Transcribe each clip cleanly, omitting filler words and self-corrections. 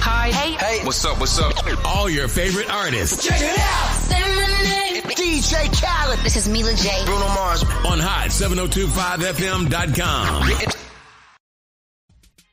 Hi. Hey. What's up? All your favorite artists. Check it out. Say my name. DJ Khaled. This is Mila J. Bruno Mars. On Hot7025FM.com.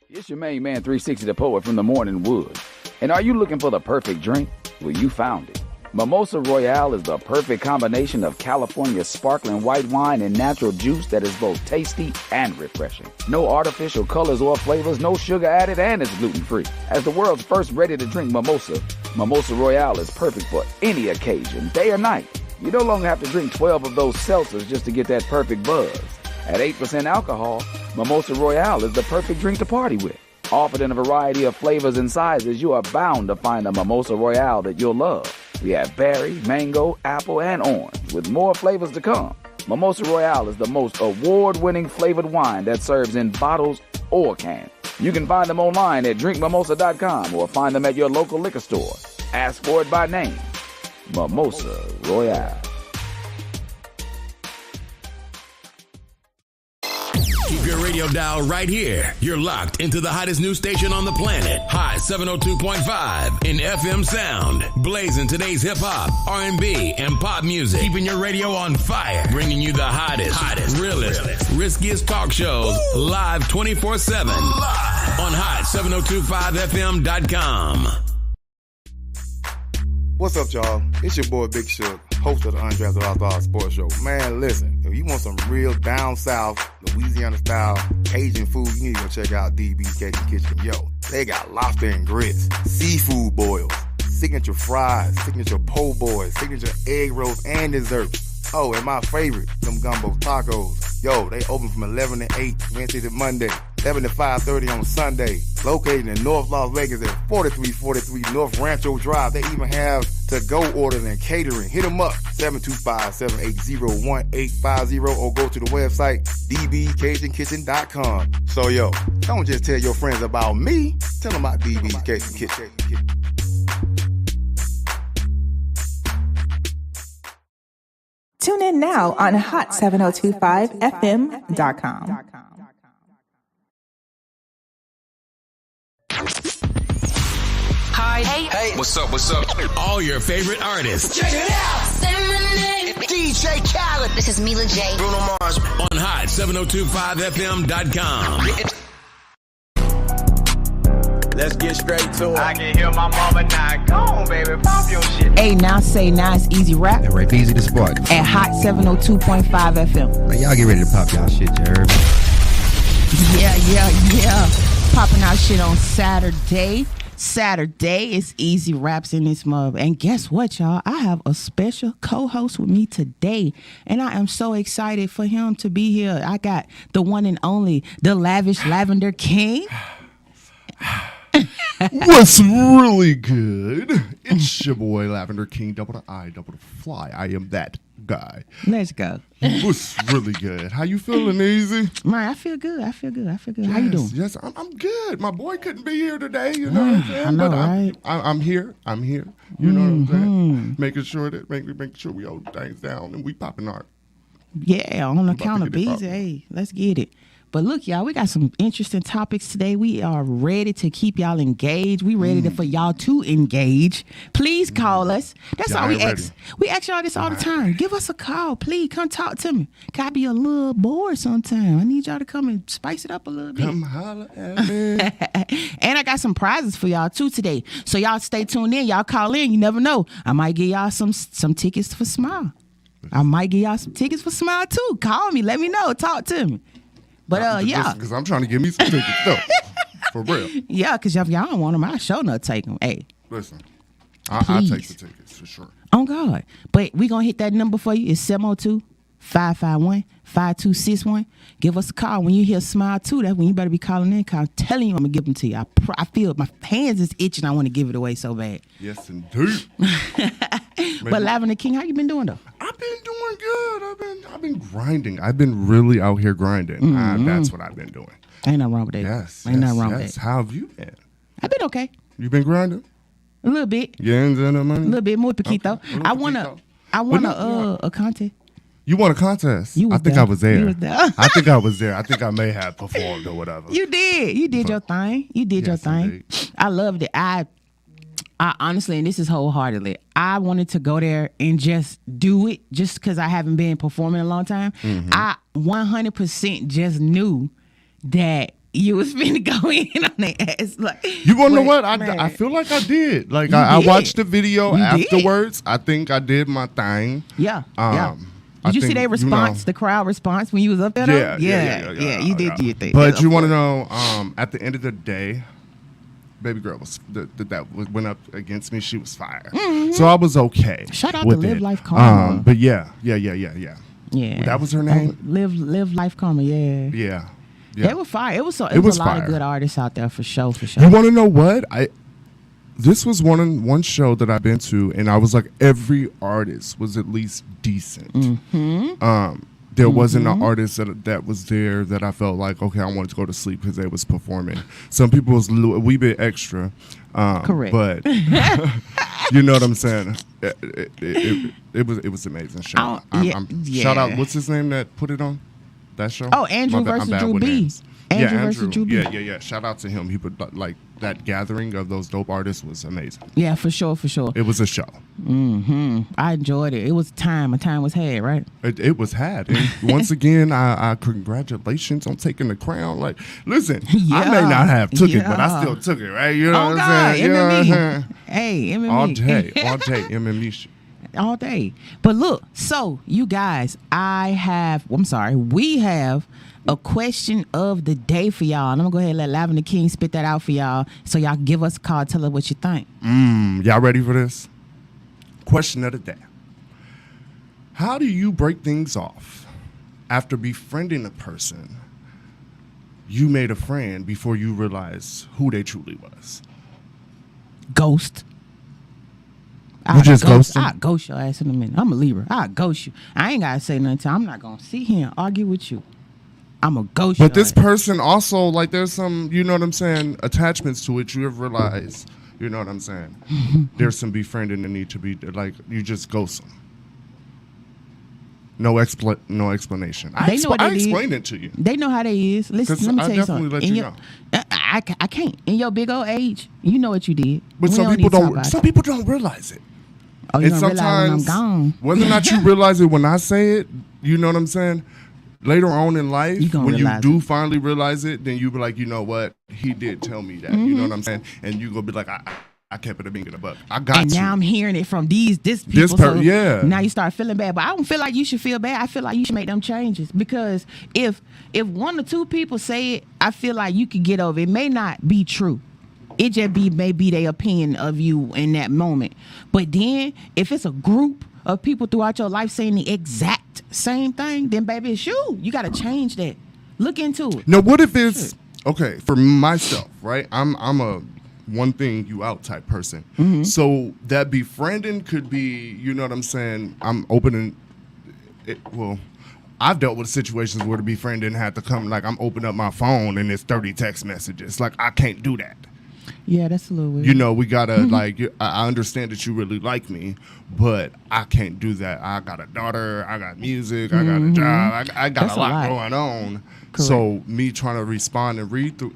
It's your main man, 360 the Poet from the Morning Wood. And are you looking for the perfect drink? Well, you found it. Mimosa Royale is the perfect combination of California sparkling white wine and natural juice that is both tasty and refreshing. No artificial colors or flavors, no sugar added, and it's gluten-free. As the world's first ready-to-drink mimosa, Mimosa Royale is perfect for any occasion, day or night. You no longer have to drink 12 of those seltzers just to get that perfect buzz. At 8% alcohol, Mimosa Royale is the perfect drink to party with. Offered in a variety of flavors and sizes, you are bound to find a Mimosa Royale that you'll love. We have berry, mango, apple, and orange, with more flavors to come. Mimosa Royale is the most award-winning flavored wine that serves in bottles or cans. You can find them online at drinkmimosa.com or find them at your local liquor store. Ask for it by name. Mimosa Royale. Keep your radio dial right here. You're locked into the hottest news station on the planet. Hot 702.5 in FM sound. Blazing today's hip-hop, R&B, and pop music. Keeping your radio on fire. Bringing you the hottest, realest, riskiest talk shows live 24/7 on Hot7025FM.com. What's up, y'all? It's your boy Big Shook, host of the Undrafted Outlaw Sports Show. Man, listen, if you want some real down south, Louisiana-style Cajun food, you need to go check out DB's Cajun Kitchen. Yo, they got lobster and grits, seafood boils, signature fries, signature po' boys, signature egg rolls, and desserts. Oh, and my favorite, them gumbo tacos. Yo, they open from 11 to 8, Wednesday to Monday, 11 to 5:30 on Sunday. Located in North Las Vegas at 4343 North Rancho Drive. They even have to-go orders and catering. Hit them up, 725-780-1850, or go to the website, dbcajunkitchen.com. So, yo, don't just tell your friends about me. Tell them about DB's Cajun Kitchen. Tune in now on hot7025fm.com. Hi. Hey. What's up? All your favorite artists. Check it out. Say my name. DJ Khaled. This is Mila J. Bruno Mars. On Hot7025FM.com. Let's get straight to it. I can hear my mama now. Go on, baby. Pop your shit. Hey, now say now it's Easy Rap And Rap Easy the Spark. at Hot 702.5 FM. Man, y'all get ready to pop y'all shit, you heard? Yeah. Popping our shit on Saturday. Saturday is Easy Raps in this mug. And guess what, y'all? I have a special co-host with me today. And I am so excited for him to be here. I got the one and only, the Lavish Lavender King. What's really good? It's your boy Lavender King, double the I, double the fly. I am that guy. Let's go. What's really good? How you feeling, Easy? Man, I feel good. How you doing? Yes, I'm good. My boy couldn't be here today, you know what I'm saying? I know, but right? I'm here. You know what I'm saying? Making sure we hold things down and we popping art. Yeah, on account of get it busy. Hey, let's get it. But look, y'all, we got some interesting topics today. We are ready to keep y'all engaged. We ready for y'all to engage. Please call us. That's all we ask. We ask y'all this all the time. Give us a call, please. Come talk to me. Can I be a little bored sometime? I need y'all to come and spice it up a little bit. Come holler at me. And I got some prizes for y'all too today. So y'all stay tuned in. Y'all call in. You never know. I might give y'all some tickets for Smile. I might give y'all some tickets for Smile too. Call me. Let me know. Talk to me. But yeah, because I'm trying to get me some tickets though, for real. Yeah, because if y'all don't want them, I'll sure not take them. Hey, listen, I'll take the tickets for sure. On God. But we gonna hit that number for you. It's 702-551-5261. Give us a call when you hear Smile 2. That's when you better be calling in. Cause I'm telling you, I'm gonna give them to you. I feel my hands is itching. I want to give it away so bad. Yes, indeed. But Lavender King, how you been doing though? I've been doing good. I've been grinding. I've been really out here grinding. That's what I've been doing. Ain't nothing wrong with that. Yes. Ain't nothing wrong with that. How have you been? I've been okay. You been grinding? A little bit. Yeah, and money. A little bit more poquito. Okay. I want a contest. You won a contest. You was I think there. I was there. You was there. I think I was there. I think I may have performed or whatever. You did. You did your thing. You did your thing. Indeed. I loved it. I honestly, and this is wholeheartedly, I wanted to go there and just do it just because I haven't been performing in a long time. I 100% just knew that you was finna go in on their ass. Like, You want to know what? I feel like I did. Like, I watched the video You afterwards. I think I did my thing. Yeah. I Did you see think, their response, the crowd response when you was up there? Yeah, You did your thing. But you want to know, at the end of the day, baby girl that went up against me. She was fire. So I was okay. Shout out with to Live it. Life Karma. But yeah. Yeah. That was her name? Live Life Karma, yeah. Yeah. They were fire. It was a lot fire. of good artists out there for sure. You want to know what? This was one show that I've been to, and I was like, every artist was at least decent. There wasn't an artist that was there that I felt like, okay, I wanted to go to sleep because they was performing. Some people was a wee bit extra. Correct. But you know what I'm saying? It was an amazing show. Shout out, what's his name that put it on? That show? Oh, Andrew versus Drew B. Andrew versus Drew B. Yeah. Shout out to him. He put like that gathering of those dope artists was amazing. Yeah, for sure. It was a show. I enjoyed it. It was time. A time was had, right? It was had. And once again, I congratulations on taking the crown. Like, listen, I may not have took it, but I still took it, right? You know what I'm saying? MMA. Hey, MMA. All day, MMA shit. All day. But look, so you guys, we have a question of the day for y'all. And I'm going to go ahead and let Lavender King spit that out for y'all so y'all can give us a call, tell us what you think. Y'all ready for this? Question of the day. How do you break things off after befriending a person you made a friend before you realized who they truly was? Ghost. You just ghost them? I'll ghost your ass in a minute. I'm a Libra. I'll ghost you. I ain't got to say nothing. I'm not going to sit here and argue with you. I'm a ghost. But this person also, like, there's some, you know what I'm saying, attachments to it. You have realized, you know what I'm saying, there's some befriending that need to be, like, you just ghost them. No explanation. I explained it to you. They know how they is. Listen, let me tell you something. Let you know. I can't. In your big old age, you know what you did. But some people don't realize it. Oh, you don't realize when I'm gone. Whether or not you realize it when I say it, you know what I'm saying? Later on in life, when you do finally realize it, then you be like, you know what? He did tell me that. You know what I'm saying? And you gonna be like, I kept it a being in a buck. I got and you. now I'm hearing it from this people. Yeah. Now you start feeling bad, but I don't feel like you should feel bad. I feel like you should make them changes because if one or two people say it, I feel like you could get over it. It may not be true. It just may be their opinion of you in that moment. But then if it's a group of people throughout your life saying the exact same thing, then baby, it's you. You got to change that. Look into it. Now, what if it's okay for myself? Right, I'm a one thing you out type person. So that befriending could be, you know what I'm saying? I'm opening it. Well, I've dealt with situations where the befriending had to come. Like I'm opening up my phone and it's 30 text messages. Like I can't do that. Yeah, that's a little weird. You know, we gotta like. I understand that you really like me, but I can't do that. I got a daughter. I got music. I got a job. I got a lot going on. Correct. So me trying to respond and read through,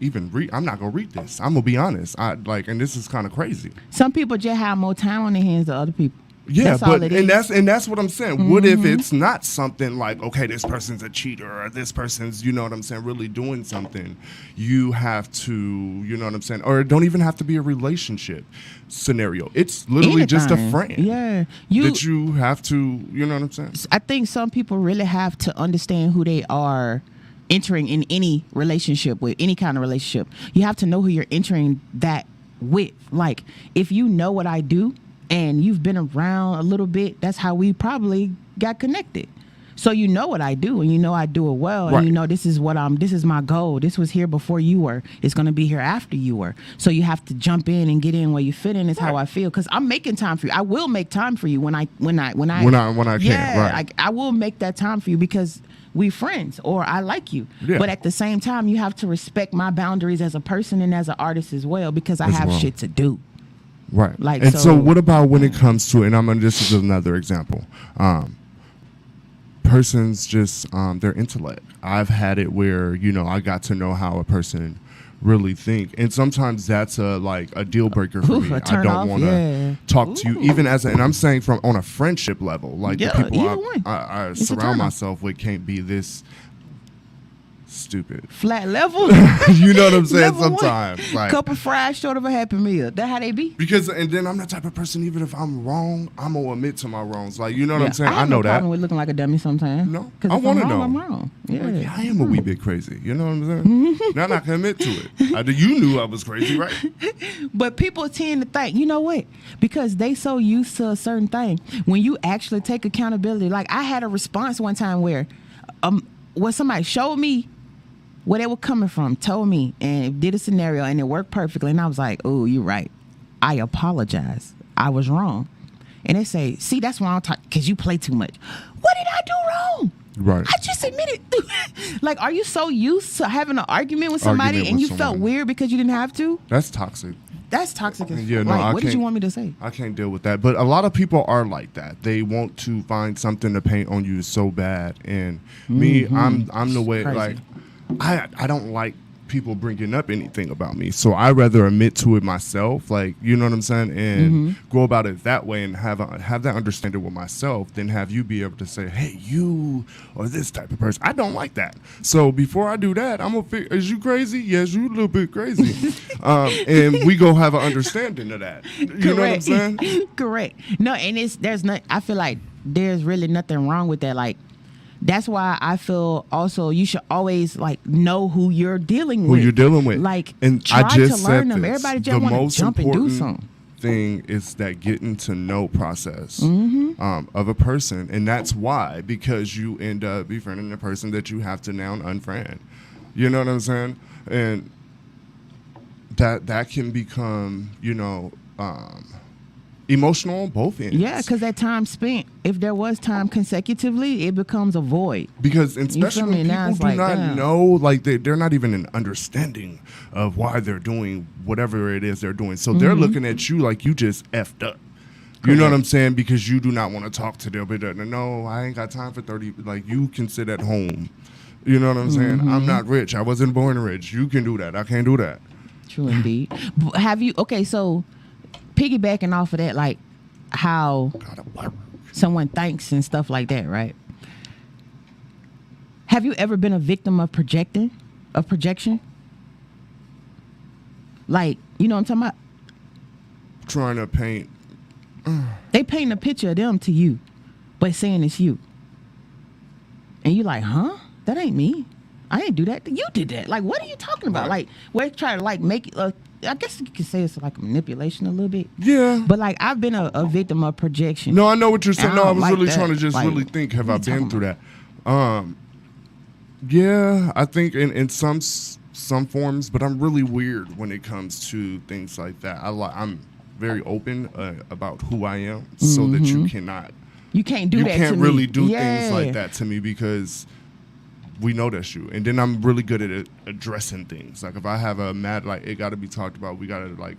I'm not gonna read this. I'm gonna be honest. And this is kind of crazy. Some people just have more time on their hands than other people. Yeah, that's what I'm saying. What if it's not something like, okay, this person's a cheater or this person's, you know what I'm saying, really doing something. You have to, you know what I'm saying, or it don't even have to be a relationship scenario. It's literally just a friend. Yeah, that you have to, you know what I'm saying. I think some people really have to understand who they are entering in any relationship with, any kind of relationship. You have to know who you're entering that with. Like, if you know what I do, and you've been around a little bit, that's how we probably got connected. So you know what I do, and you know I do it well, and you know this is my goal. This was here before you were. It's gonna be here after you were. So you have to jump in and get in where you fit in. Is how I feel, because I'm making time for you. I will make time for you when I can. Yeah, right. I will make that time for you because we friends or I like you. Yeah. But at the same time, you have to respect my boundaries as a person and as an artist as well, because I have shit to do. Right. So what about when it comes to, and this is another example, person's just their intellect. I've had it where, you know, I got to know how a person really think, and sometimes that's a deal breaker for me. I don't want to talk to you, even and I'm saying from on a friendship level, like the people I surround myself with can't be this stupid flat level. You know what I'm saying? Sometimes like cup of fries short of a Happy Meal. That how they be. And then I'm the type of person, even if I'm wrong, I'm gonna admit to my wrongs. Like, you know what I'm saying? I know no that. problem with looking like a dummy sometimes. No, because I want to know. I'm wrong. Yeah, like, I am a wee bit crazy. You know what I'm saying? Now I can admit to it. You knew I was crazy, right? But people tend to think, you know what? Because they so used to a certain thing. When you actually take accountability, like I had a response one time where somebody showed me where they were coming from, told me, and did a scenario, and it worked perfectly. And I was like, oh, you're right. I apologize. I was wrong. And they say, see, that's why I'm talking, because you play too much. What did I do wrong? Right. I just admitted. Like, are you so used to having an argument with somebody and you felt weird because you didn't have to? That's toxic. That's toxic. Yeah, no, what did you want me to say? I can't deal with that. But a lot of people are like that. They want to find something to paint on you so bad. And me, I'm the way, like, I don't like people bringing up anything about me, so I rather admit to it myself, like, you know what I'm saying, and go about it that way and have that understanding with myself, than have you be able to say, hey, you are this type of person. I don't like that. So before I do that, I'm gonna figure, is you crazy? Yes, you a little bit crazy. And we go have an understanding of that. You know what I'm saying? Correct. No, and I feel like there's really nothing wrong with that. Like, that's why I feel also you should always like know who you're dealing with. Who you're dealing with. Like, and try I just to learn said them. this. Everybody just want to jump and do something. Thing is that getting to know process of a person, and that's why, because you end up befriending a person that you have to now unfriend. You know what I'm saying? And that can become, you know, emotional on both ends. Yeah, because that time spent, if there was time consecutively, it becomes a void. Because especially when people do not know, like they're not even an understanding of why they're doing whatever it is they're doing. So they're looking at you like you just effed up. You know what I'm saying? Because you do not want to talk to them. But no, I ain't got time for 30. Like, you can sit at home. You know what I'm saying? I'm not rich. I wasn't born rich. You can do that. I can't do that. True indeed. Have you, okay, so piggybacking off of that, like how someone thinks and stuff like that, right? Have you ever been a victim of projection? Like, you know what I'm talking about? Trying to paint. They paint a picture of them to you, but saying it's you. And you like, huh? That ain't me. I didn't do that. You did that. Like, what are you talking about? Like, we're trying to like make it, I guess you could say it's like a manipulation a little bit. Yeah. But like, I've been a victim of projection. No, I know what you're saying. No, I was like really that. trying to just Like, really think, have I been through that? Yeah, I think in some forms, but I'm really weird when it comes to things like that. I'm very open about who I am, so that you cannot. You can't do that to me. You can't really do things like that to me, because we know that's you. And then I'm really good at addressing things. Like, if I have a mad, like, it got to be talked about. We got to, like,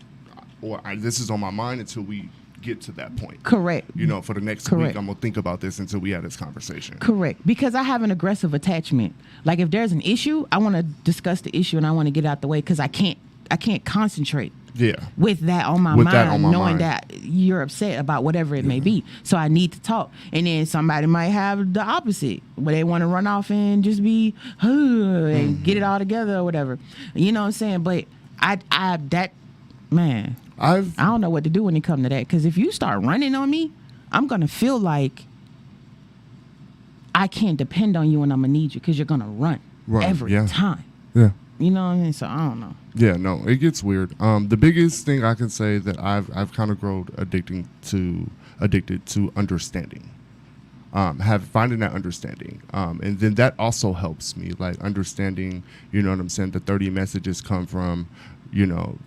this is on my mind until we get to that point. Correct. You know, for the next week, I'm going to think about this until we have this conversation. Correct. Because I have an aggressive attachment. Like, if there's an issue, I want to discuss the issue and I want to get out the way, because I can't concentrate. Yeah. With that on my mind, knowing that you're upset about whatever it may be. So I need to talk. And then somebody might have the opposite, where they want to run off and just be and get it all together or whatever. You know what I'm saying? But I don't know what to do when it comes to that. Because if you start running on me, I'm going to feel like I can't depend on you and I'm going to need you, because you're going to run every time. Yeah. You know what I mean? So I don't know. Yeah, no, it gets weird. The biggest thing I can say that I've kind of grown addicted to understanding, finding that understanding, and then that also helps me, like, understanding. You know what I'm saying? The 30 messages come from, you know,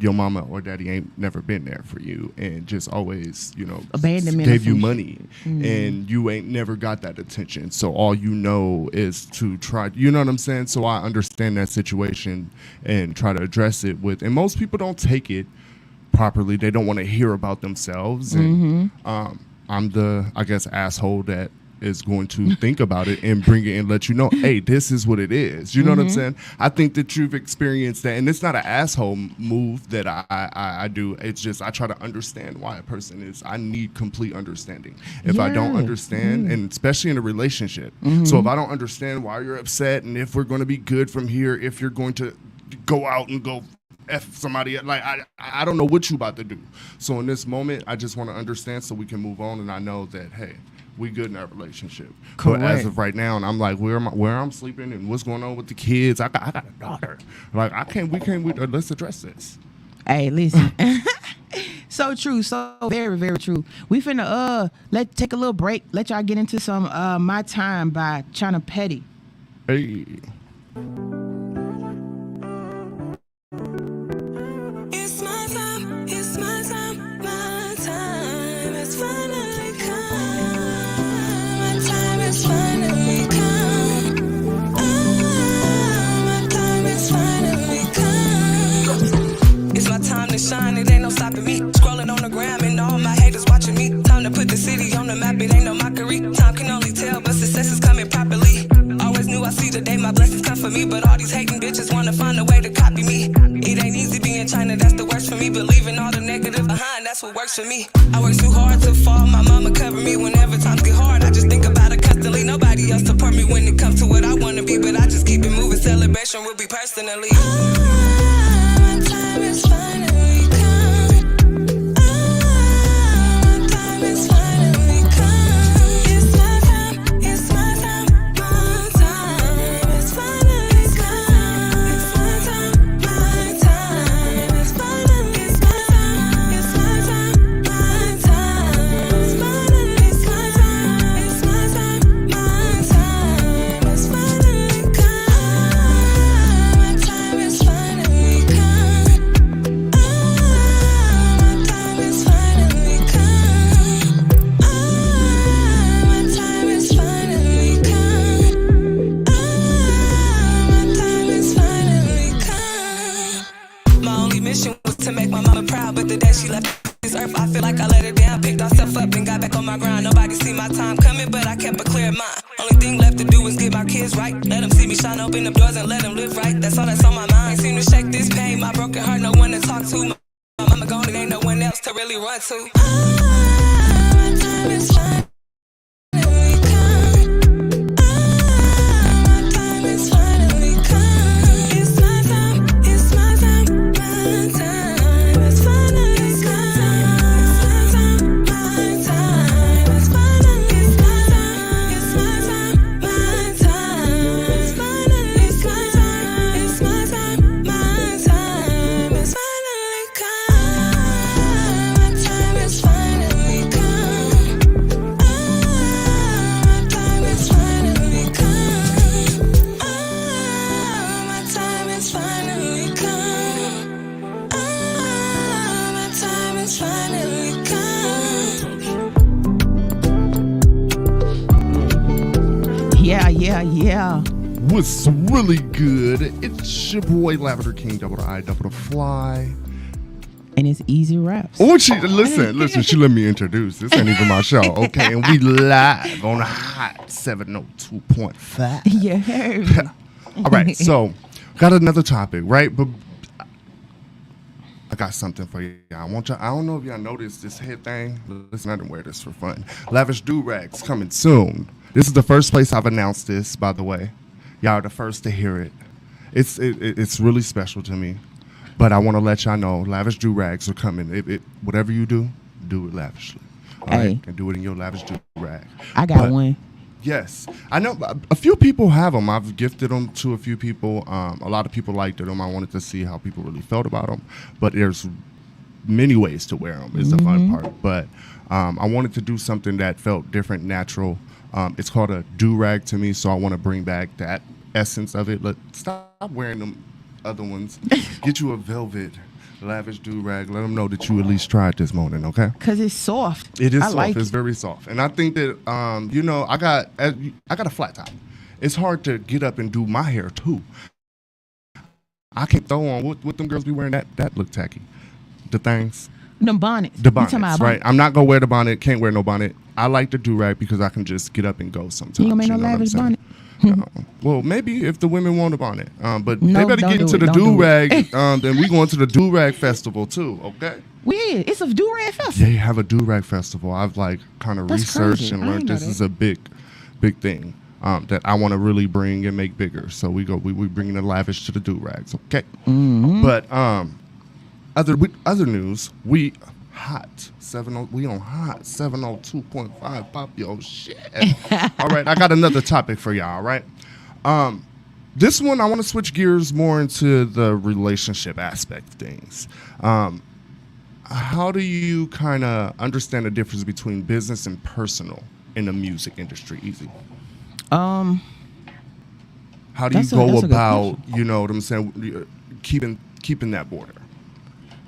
your mama or daddy ain't never been there for you, and just always, you know, abandonment, gave you money, and you ain't never got that attention. So all you know is to try, you know what I'm saying? So I understand that situation and try to address it with, and most people don't take it properly. They don't want to hear about themselves. And I'm the, I guess, asshole that is going to think about it and bring it and let you know, hey, this is what it is. You know what I'm saying? I think that you've experienced that, and it's not an asshole move that I do. It's just I try to understand why a person is. I need complete understanding. If I don't understand, and especially in a relationship, so if I don't understand why you're upset and if we're going to be good from here, if you're going to go out and go F somebody, like I don't know what you about to do. So in this moment, I just want to understand so we can move on, and I know that, hey, we good in our relationship. Correct. But as of right now, and I'm like, where I'm sleeping and what's going on with the kids. I got a daughter. Like let's address this. Hey, listen. So true. So very, very true. We finna take a little break. Let y'all get into some My Time by China Petty. Hey. It's my time, it's my time, my time has finally come. My time has finally come. My time has finally come. It's my time to shine, it ain't no stopping me. Scrolling on the gram and all my haters watching me. Time to put the city on the map, it ain't no mockery. Time can only tell, but success is coming properly. Always knew I see the day my blessings come for me, but all these hating bitches wanna find a way to copy me. It ain't easy being China, that's the worst for me. Believing all the negative behind, that's what works for me. I work too hard to fall, my mama cover me. Whenever times get hard, I just think about it constantly. Nobody else support me when it comes to what I wanna be, but I just keep it moving. Celebration will be personally. My time is finally come. My time is finally come. It's my time, it's my time, my time is finally come. It's my time, my time is finally it's my time, it's my time, my time is finally it's my time, it's my time, my time is finally come. My time is finally come. My time is finally come. My time is finally come. My time is finally come. My only mission was to make my mama proud, but the day she left this earth, I feel like I let her down. Picked myself up and got back on my grind. Nobody see my time coming, but I kept a clear mind. Only thing left to do is get my kids right. Let them see me shine, open the doors and let them live right. That's all that's on my mind. Seem to shake this pain, my broken heart, no one to talk to. My mama gone and ain't no one else to really run to. My time is finally come. My time is finally come. It's my time, it's my time, my time is finally come. It's my time, my time is finally it's my time, it's my time, my time is finally it's my time, it's my time, my time is finally come. My time is finally come. My time is finally come. My time is finally come. My time is finally come. Yeah. What's really good? It's your boy Lavender King, double the I, double the fly. And it's Easy Rhaps. Oh, listen, she let me introduce. This ain't even my show, okay? And we live on Hot 702.5. You heard me. All right, so got another topic, right? But I got something for you. I don't know if y'all noticed this head thing. Listen, I didn't wear this for fun. Lavish do-rags coming soon. This is the first place I've announced this, by the way. Y'all are the first to hear it. It's really special to me. But I want to let y'all know, lavish do-rags are coming. Whatever you do it lavishly. All right? And do it in your lavish do-rag. I got one. Yes. I know a few people have them. I've gifted them to a few people. A lot of people liked them. I wanted to see how people really felt about them. But there's many ways to wear them is the fun part. But I wanted to do something that felt different, natural. It's called a do-rag to me, so I want to bring back that essence of it. Stop wearing them other ones. Get you a velvet lavish do-rag. Let them know that you at least tried this morning, okay? Because it's soft. It is soft. Like it's very soft. And I think that, I got a flat top. It's hard to get up and do my hair, too. I can't throw on what them girls be wearing that look tacky. The things. The bonnets. The bonnets, You talking about right? I'm not gonna wear the bonnet. Can't wear no bonnet. I like the do-rag because I can just get up and go sometimes. You gonna make no know what I'm lavish saying? bonnet? No. Well, maybe if the women want a bonnet, but No, they better don't get do into it. the Don't do do-rag. it. Then we going to the do-rag festival too. Okay. Weird. It's a do-rag festival. They have a do-rag festival. I've like kind of That's researched crazy. and I learned ain't know this that. is a big thing that I want to really bring and make bigger. So we bringing the lavish to the do-rags. Okay. Mm-hmm. But other news, we hot 70. We on hot 702.5. Pop your shit. All right, I got another topic for y'all. All right. This one I want to switch gears more into the relationship aspect of things. How do you kind of understand the difference between business and personal in the music industry? Easy. How do you go about, you know what I'm saying, keeping that border?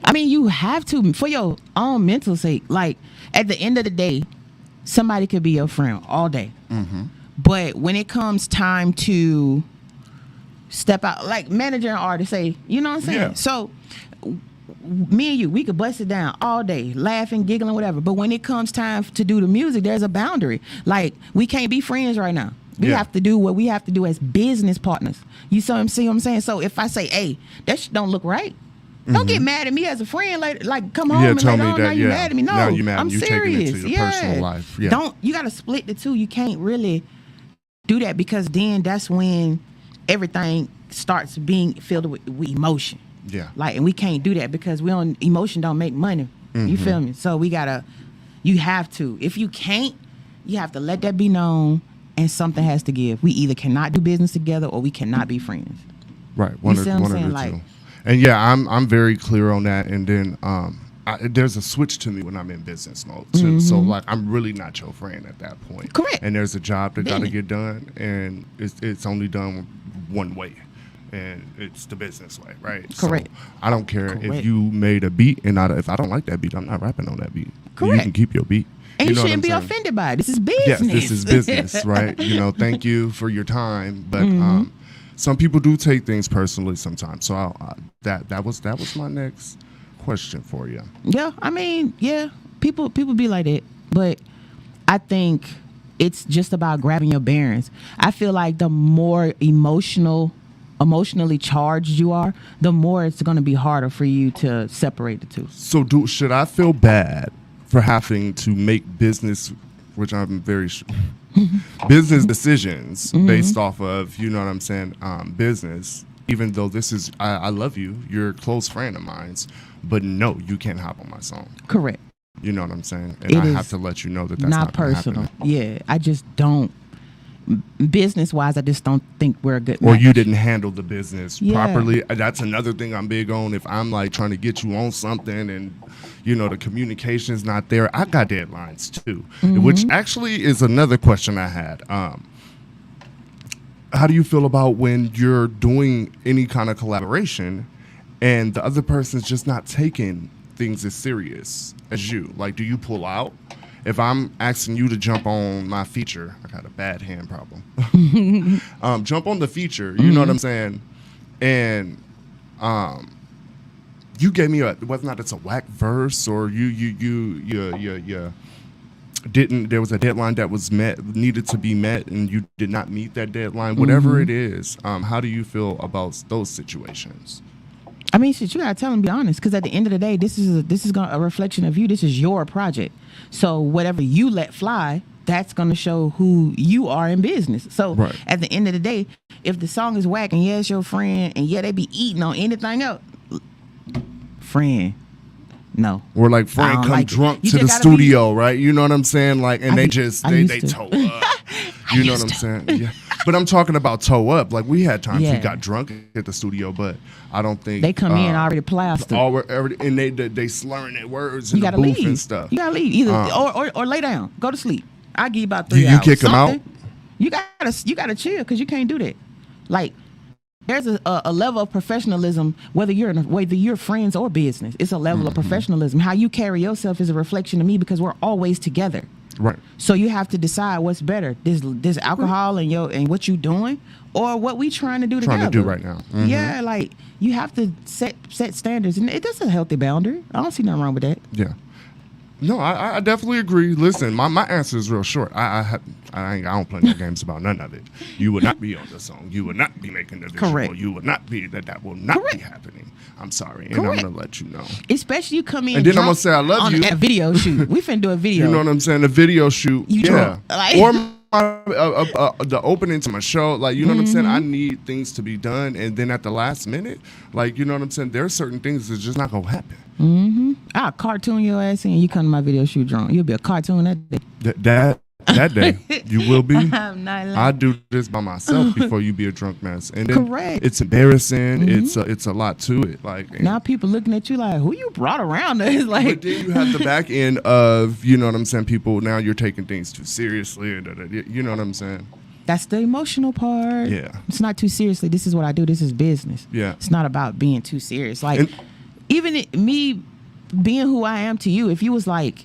I mean, you have to, for your own mental sake. Like, at the end of the day, somebody could be your friend all day. Mm-hmm. But when it comes time to step out, like manager and artist say, you know what I'm saying? Yeah. So, me and you, we could bust it down all day, laughing, giggling, whatever. But when it comes time to do the music, there's a boundary. Like, we can't be friends right now. We have to do what we have to do as business partners. You see what I'm saying? So if I say, hey, that shit don't look right, don't get mad at me as a friend. Like come home and tell later me on, that, now you mad at me. No, now you mad. I'm You serious. taking it to your personal life. Yeah. You got to split the two. You can't really do that because then that's when everything starts being filled with emotion. Yeah. Like, and we can't do that because emotion don't make money. You feel me? So you have to. If you can't, you have to let that be known, and something has to give. We either cannot do business together or we cannot be friends. Right. One or the two. And yeah, I'm very clear on that. And then there's a switch to me when I'm in business mode too. So like I'm really not your friend at that point. Correct. And there's a job that got to get done, and it's only done one way. And it's the business way, right? Correct. So I don't care if you made a beat, and if I don't like that beat, I'm not rapping on that beat. Correct. You can keep your beat. And you know shouldn't be what I'm saying? offended by it. This is business. Yes, this is business, right? You know, thank you for your time, but some people do take things personally sometimes. So that was my next question for you. Yeah, I mean, people be like that, but I think it's just about grabbing your bearings. I feel like the more emotionally charged you are, the more it's going to be harder for you to separate the two. So should I feel bad for having to make business, which I'm very sure, business decisions based off of, you know what I'm saying, business, even though this is, I love you, you're a close friend of mine, but no, you can't hop on my song. Correct. You know what I'm saying? And I have to let you know that that's not personal. Happen. Yeah, I just don't. Business-wise, I just don't think we're a good Or match. you didn't handle the business Yeah. properly. That's another thing I'm big on. If I'm like trying to get you on something and, you know, the communication's not there, I got deadlines too, which actually is another question I had. How do you feel about when you're doing any kind of collaboration and the other person's just not taking things as serious as you? Like, do you pull out? If I'm asking you to jump on my feature, I got a bad hand problem. Jump on the feature, you know what I'm saying? And you gave me whether or not it's a whack verse or you didn't. There was a deadline that was needed to be met, and you did not meet that deadline. Whatever it is, how do you feel about those situations? I mean, shit, you gotta tell them, be honest, because at the end of the day, this is a reflection of you. This is your project. So whatever you let fly, that's gonna show who you are in business. So at the end of the day, if the song is whack and it's your friend and they be eating on anything else, friend, no. Or like friend come like drunk to the studio, right? You know what I'm saying? Like, and they toe up. You know what I'm saying? Yeah. But I'm talking about toe up. Like, we had times we got drunk at the studio, but I don't think they come in already plastered. And they slurring their words in you the gotta booth leave. and stuff. You gotta leave either or lay down, go to sleep. I give you about 3 hours. You kick them out. You gotta chill because you can't do that. Like, there's a level of professionalism whether you're friends or business. It's a level of professionalism. How you carry yourself is a reflection of me because we're always together. Right. So you have to decide what's better: this alcohol and what you doing, or what we trying to do together. Trying to do right now. Mm-hmm. Yeah, like you have to set standards, and that's a healthy boundary. I don't see nothing wrong with that. Yeah. No, I definitely agree. Listen, my answer is real short. I don't play no games about none of it. You would not be on the song. You would not be making the visual. Correct. You would not be that will not be happening. I'm sorry, and Correct. I'm gonna let you know. Especially you come in and then I'm gonna drunk say I love on you. a video shoot. We finna do a video. You know what I'm saying? A video shoot. You drunk. Like- Or the opening to my show. Like, you know what I'm saying? I need things to be done, and then at the last minute, like, you know what I'm saying? There are certain things that's just not gonna happen. I'll cartoon your ass in. You come to my video shoot drunk. You'll be a cartoon that day. That day, you will be. I'm not lying. I do this by myself before you be a drunk mess, and then Correct. it's embarrassing. It's a lot to it. Like, Now people looking at you like, who you brought around us? Like, but then you have the back end of, you know what I'm saying? People, now you're taking things too seriously. You know what I'm saying? that's the emotional part. Yeah. It's not too seriously. This is what I do. This is business. Yeah. It's not about being too serious. Like, even me being who I am to you, if you was like,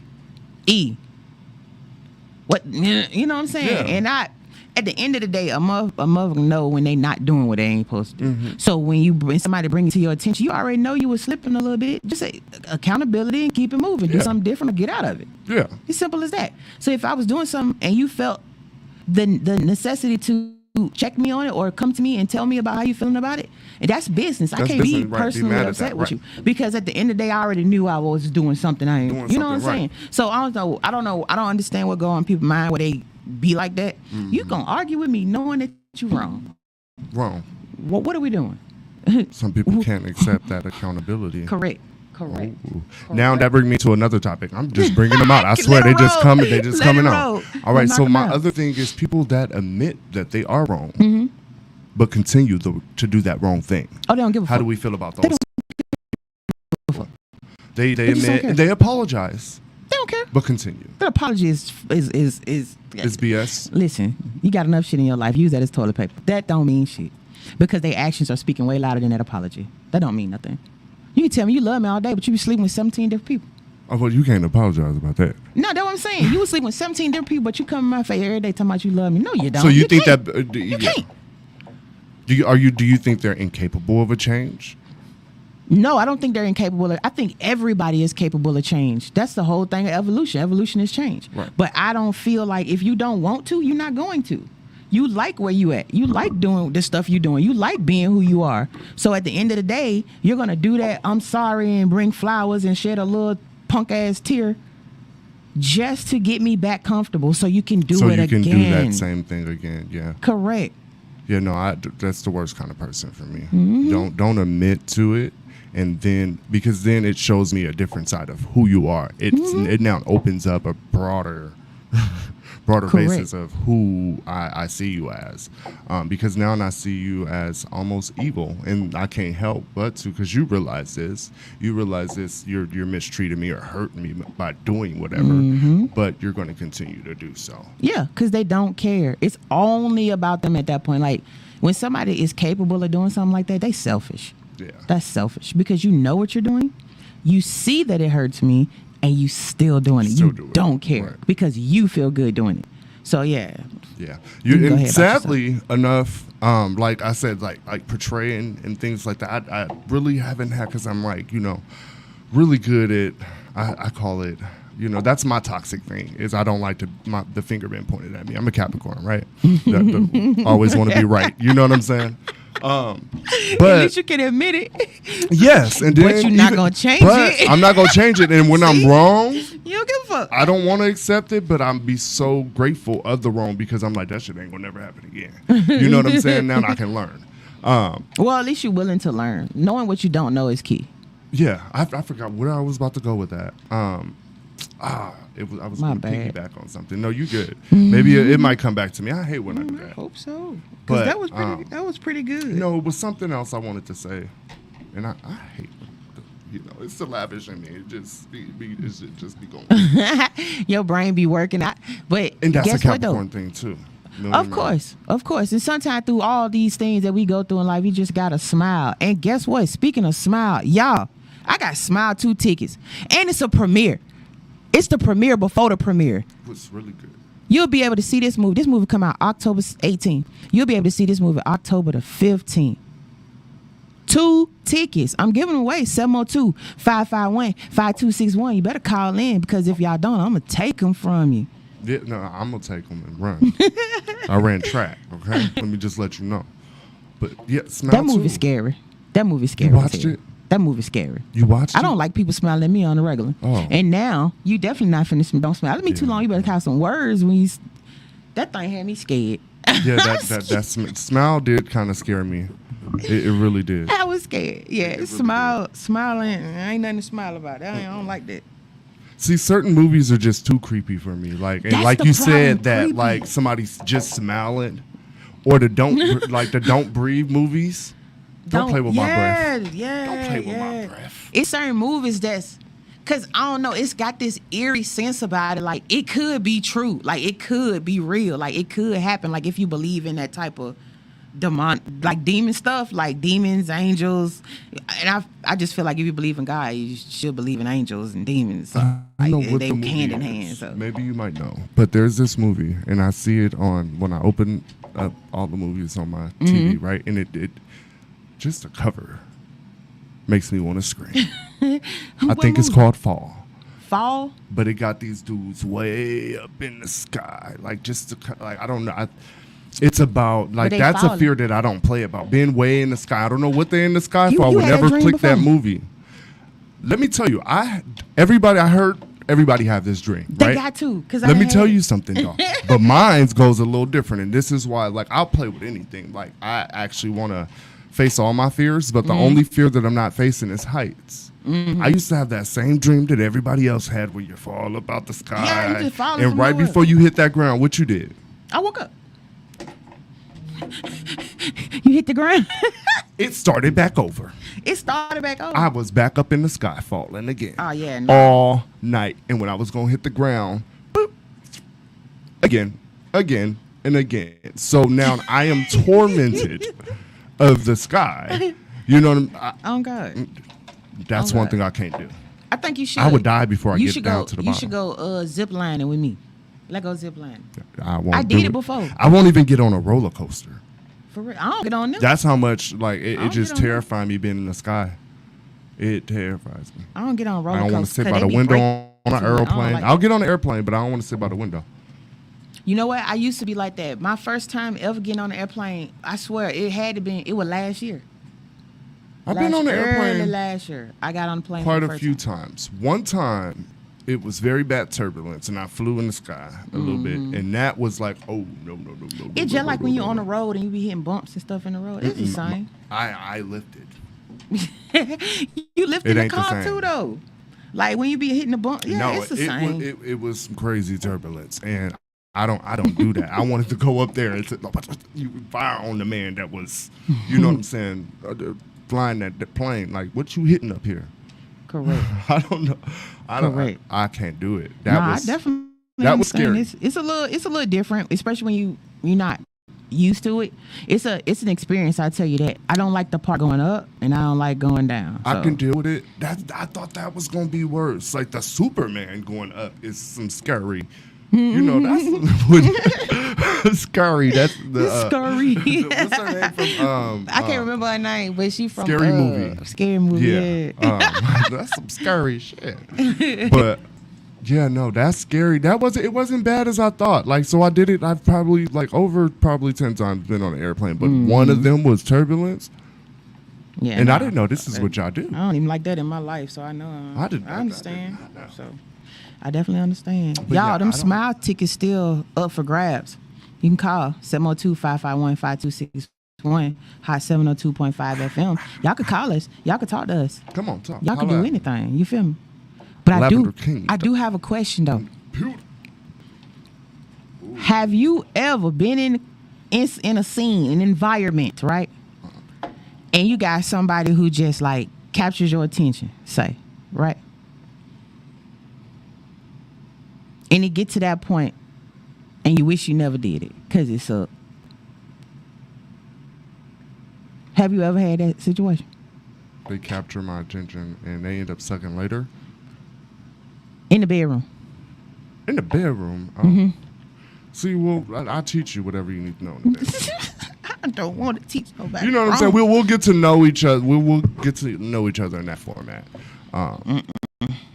what, you know what I'm saying? Yeah. And at the end of the day, a mother know when they not doing what they ain't supposed to do. So when somebody bring it to your attention, you already know you were slipping a little bit. Just say accountability and keep it moving. Do something different or get out of it. Yeah. It's simple as that. So if I was doing something and you felt the necessity to check me on it or come to me and tell me about how you feeling about it, and that's business. I can't be personally upset with you because at the end of the day, I already knew I was doing something I ain't. You know what I'm saying? So I don't know. I don't understand what go on in people's mind where they be like that. You gonna argue with me knowing that you wrong. What are we doing? Some people can't accept that accountability. Correct. Now that brings me to another topic. I'm just bringing them out. I swear they just coming. They just coming out. All right. So my other thing is people that admit that they are wrong, but continue to do that wrong thing. Oh, they don't give a fuck. How do we feel about those? They admit and they apologize. They don't care. But continue. The apology is BS. Listen, you got enough shit in your life. Use that as toilet paper. That don't mean shit because their actions are speaking way louder than that apology. That don't mean nothing. You can tell me you love me all day, but you be sleeping with 17 different people. Oh, well, you can't apologize about that. No, that's what I'm saying. You was sleeping with 17 different people, but you come in my face every day talking about you love me. No, you don't. So you think can't. that you can't. Do you think they're incapable of a change? No, I don't think they're incapable of. I think everybody is capable of change. That's the whole thing of evolution. Evolution is change. Right. But I don't feel like if you don't want to, you're not going to. You like where you at. You like doing the stuff you're doing. You like being who you are. So at the end of the day, you're going to do that I'm sorry and bring flowers and shed a little punk ass tear just to get me back comfortable so you can do it again. So you can do that same thing again. Yeah. Correct. Yeah, no, that's the worst kind of person for me. Don't admit to it. And then, because then it shows me a different side of who you are. It now opens up a broader basis of who I see you as. Because now I see you as almost evil. And I can't help but to, because you realize this, you're mistreating me or hurting me by doing whatever, but you're going to continue to do so. Yeah, because they don't care. It's only about them at that point. Like, when somebody is capable of doing something like that, they selfish. Yeah. That's selfish because you know what you're doing. You see that it hurts me and you still doing it. You don't care because you feel good doing it. So yeah. Yeah. And sadly enough, like I said, like portraying and things like that, I really haven't had, because I'm like, really good at, I call it, that's my toxic thing, is I don't like the finger being pointed at me. I'm a Capricorn, right? Always want to be right. You know what I'm saying? But at least you can admit it. Yes, and then but you're not gonna change it. I'm not gonna change it, and when I'm wrong, you don't give a fuck. I don't want to accept it, but I'm be so grateful of the wrong because I'm like, that shit ain't gonna never happen again. You know what I'm saying? Now I can learn. Well, at least you're willing to learn. Knowing what you don't know is key. Yeah, I forgot where I was about to go with that. I was going to piggyback on something. No, you good. Maybe it might come back to me. I hate when I do that. I hope so. Because that was pretty good. No, it was something else I wanted to say, and I hate. It's the lavish in me. It just be going. Your brain be working out, and that's a Capricorn thing too. Of course. And sometimes through all these things that we go through in life, you just gotta smile. And guess what? Speaking of smile, y'all, I got Smile 2 tickets, and it's a premiere. It's the premiere before the premiere. It was really good. You'll be able to see this movie. This movie come out October 18th. You'll be able to see this movie October the 15th. 2 tickets. I'm giving away 702-551-5261. You better call in because if y'all don't, I'm going to take them from you. Yeah, no, I'm going to take them and run. I ran track, okay? Let me just let you know. But yeah, Smile That movie's 2. scary. That movie's scary. You watched it? That movie's scary. You watched it? I don't like people smiling at me on the regular. Oh. And now, you definitely not finna don't smile at me too long. You better have some words when you... That thing had me scared. Yeah, that Smile did kind of scare me. It really did. I was scared. Yeah, It really smiling. Ain't nothing to smile about. I don't like that. See, certain movies are just too creepy for me. Like, and That's like the you problem, said, that creepy. like somebody's just smiling, or the don't breathe movies. Don't play with my breath. Yeah, Don't play with my breath. It's certain movies that's, cause I don't know, it's got this eerie sense about it. Like it could be true. Like it could be real. Like it could happen. Like if you believe in that type of demon stuff, like demons, angels, and I just feel like if you believe in God, you should believe in angels and demons. So, I know like, what they the movie hand in is. hand. So Maybe you might know, but there's this movie, and I see it on when I open up all the movies on my TV, right? And it just the cover makes me want to scream. I think it's called Fall, but it got these dudes way up in the sky, like I don't know. It's about like that's a fear that I don't play about being way in the sky. I don't know what they're in the sky for. I would never click that movie. Let me tell you, everybody have this dream. They right? got to. Let me tell you something though. But mine goes a little different, and this is why like I'll play with anything. Like I actually want to face all my fears, but the only fear that I'm not facing is heights. I used to have that same dream that everybody else had where you fall up out the sky, you just fall and right before you hit that ground, what you did? I woke up. You hit the ground. It started back over. It started back over. I was back up in the sky falling again. Oh yeah, no. All night, and when I was gonna hit the ground, boop, again, and again. So now I am tormented of the sky. You know what I'm? Oh God. That's one thing I can't do. I think you should. I would die before I get down to the bottom. You should go zip lining with me. Let go zip lining. I did it before. I won't even get on a roller coaster. For real, I don't get on them. That's how much like it just terrifies them. me being in the sky. It terrifies me. I don't get on roller I coasters. don't want to sit by the window on an airplane. I'll get on the airplane, but I don't want to sit by the window. You know what? I used to be like that. My first time ever getting on an airplane, I swear it was last year. I've been on the airplane early last year. I got on the plane quite a few times. One time, it was very bad turbulence, and I flew in the sky a little bit, and that was like, oh no. It's just like when you're on the road and you be hitting bumps and stuff in the road. It's the same. I lifted. You lifted the car too, though. Like when you be hitting the bump, it's the same. It was some crazy turbulence, and I don't do that. I wanted to go up there and you fire on the man that was, you know what I'm saying, flying that plane. Like, what you hitting up here? Correct. I don't know. Correct. I can't do it. I definitely that was scary. It's a little different, especially when you're not used to it. It's an experience. I tell you that. I don't like the part going up, and I don't like going down. I can deal with it. I thought that was gonna be worse. Like the Superman going up is some scary. You know, that's scary. That's the scary. What's her name from? I can't remember her name, but she from Scary Movie. Scary Movie. Yeah. That's some scary shit. But yeah, no, that's scary. It wasn't bad as I thought. Like, so I did it. I've probably 10 times been on an airplane, but one of them was turbulence. Yeah, and I didn't know this is what y'all do. I don't even like that in my life, so I know. I understand. So I definitely understand. But y'all, them Smile tickets still up for grabs. You can call 702-551-5261, hot 702.5 FM. Y'all could call us. Y'all could talk to us. Come on, talk. Y'all can do anything. You feel me? But I do have a question though. Have you ever been in a scene, an environment, right? And you got somebody who just like captures your attention, say, right? And it get to that point and you wish you never did it because it's up. Have you ever had that situation? They capture my attention and they end up sucking later. In the bedroom. In the bedroom. See, well, I'll teach you whatever you need to know in the bedroom. I don't want to teach nobody. You know what I'm saying? We'll get to know each other. We'll get to know each other in that format. I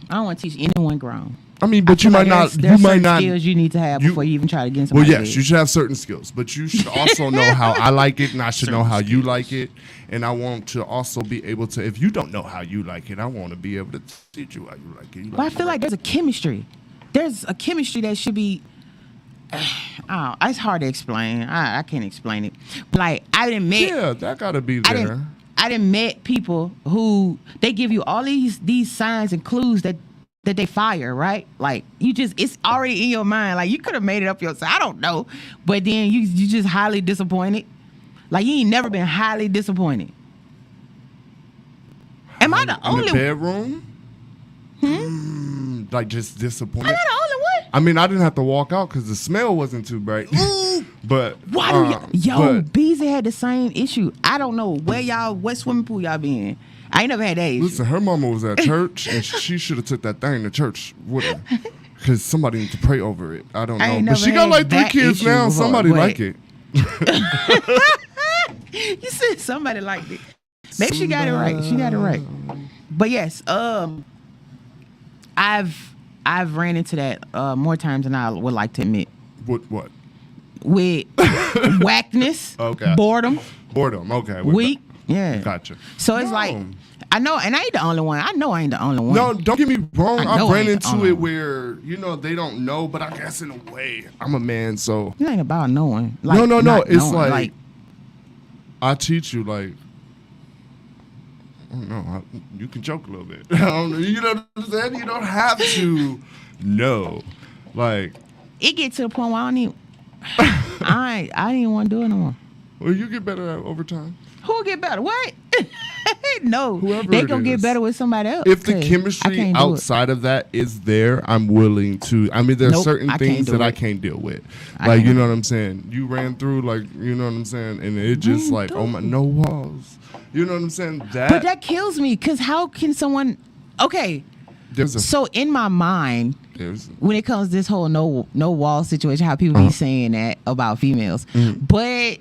don't want to teach anyone grown. I mean, but you might not. There's You might not. skills you need to have before you even try to get Well, somebody. yes, you should have certain skills, but you should also know how I like it, and I should know how you like it, and I want to also be able to. If you don't know how you like it, I want to be able to teach you how you like it. Well, I feel like there's a chemistry. There's a chemistry that should be. It's hard to explain. I can't explain it. But like I didn't met. Yeah, that gotta be there. I didn't met people who they give you all these signs and clues that they fire, right? Like it's already in your mind. Like you could have made it up yourself. I don't know, but then you just highly disappointed. Like you ain't never been highly disappointed. Am I the only in the bedroom? Like just disappointed. Am I the only one? I mean, I didn't have to walk out because the smell wasn't too bright. But why do Beezy had the same issue. I don't know what swimming pool y'all be in. I ain't never had that issue. Listen, her mama was at church, and she should have took that thing to church with her, because somebody needs to pray over it. I don't know, but she got like 3 kids now. Before, somebody like it. You said somebody liked it. Maybe she got it right. She got it right. But yes, I've ran into that more times than I would like to admit. What? With whackness, okay, boredom, okay, weak, yeah, gotcha. So it's like I know, and I ain't the only one. I know I ain't the only one. No, don't get me wrong. I've ran into it where they don't know, but I guess in a way I'm a man, so it ain't about knowing. Like, no. It's knowing, like I teach you like. I don't know. You can joke a little bit. You know what I'm saying? You don't have to know. Like it get to the point where I don't even. I didn't want to do it no more. Well, you get better at over time. Who get better? What? No, whoever they gonna get better with somebody else. If the chemistry outside of that is there, I'm willing to. I mean, there's certain things that I can't deal with. Like, you know what I'm saying? You ran through, like, you know what I'm saying? And it just like, oh my, no walls. You know what I'm saying? But that kills me, because how can someone? Okay, so in my mind, when it comes to this whole no wall situation, how people be saying that about females, but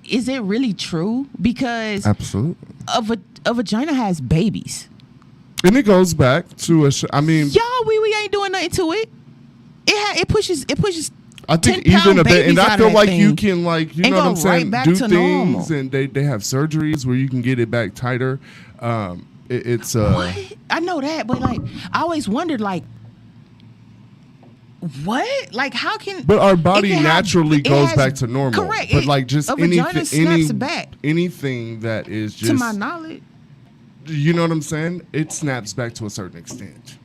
is it really true? Because absolutely, a vagina has babies, and it goes back to I mean, y'all, we ain't doing nothing to it. It pushes. I think even a bit, and I feel like you can, like, you know what I'm saying, right do things, normal. And they have surgeries where you can get it back tighter. It's what? I know that, but like I always wondered, like, what? Like, how can? But our body naturally goes back to normal. Correct. But like just anything that is just, to my knowledge, you know what I'm saying? It snaps back to a certain extent.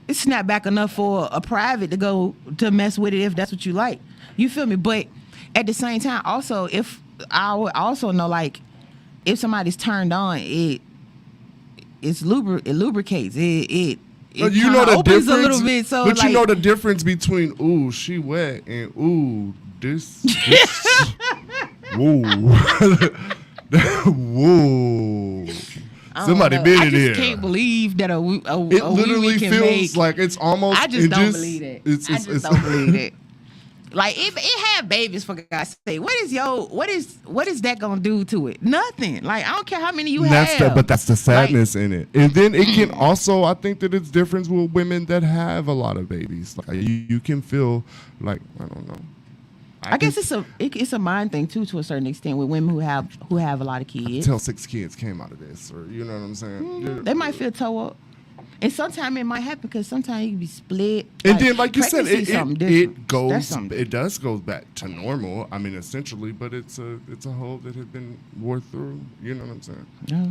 It snapped back enough for a private to go to mess with it if that's what you like. You feel me? But at the same time, also, if I would also know, like, if somebody's turned on, it lubricates. It you know the opens difference a little bit. So, but like, you know the difference between ooh, she wet, and ooh, this whoa. Whoa. Somebody been in here. I just can't believe that it literally feels like it's almost. I just don't believe it. I just don't believe it. Like it had babies, for God's sake. What is that gonna do to it? Nothing. Like, I don't care how many you have. But that's the sadness in it. And then it can also, I think that it's different with women that have a lot of babies. Like you can feel like, I don't know. I guess it's a mind thing too, to a certain extent, with women who have a lot of kids. Until 6 kids came out of this, or you know what I'm saying? They might feel toe up. And sometimes it might happen, because sometimes you can be split. And then, like you said, it does go back to normal. I mean, essentially, but it's a hole that had been wore through. You know what I'm saying? Yeah,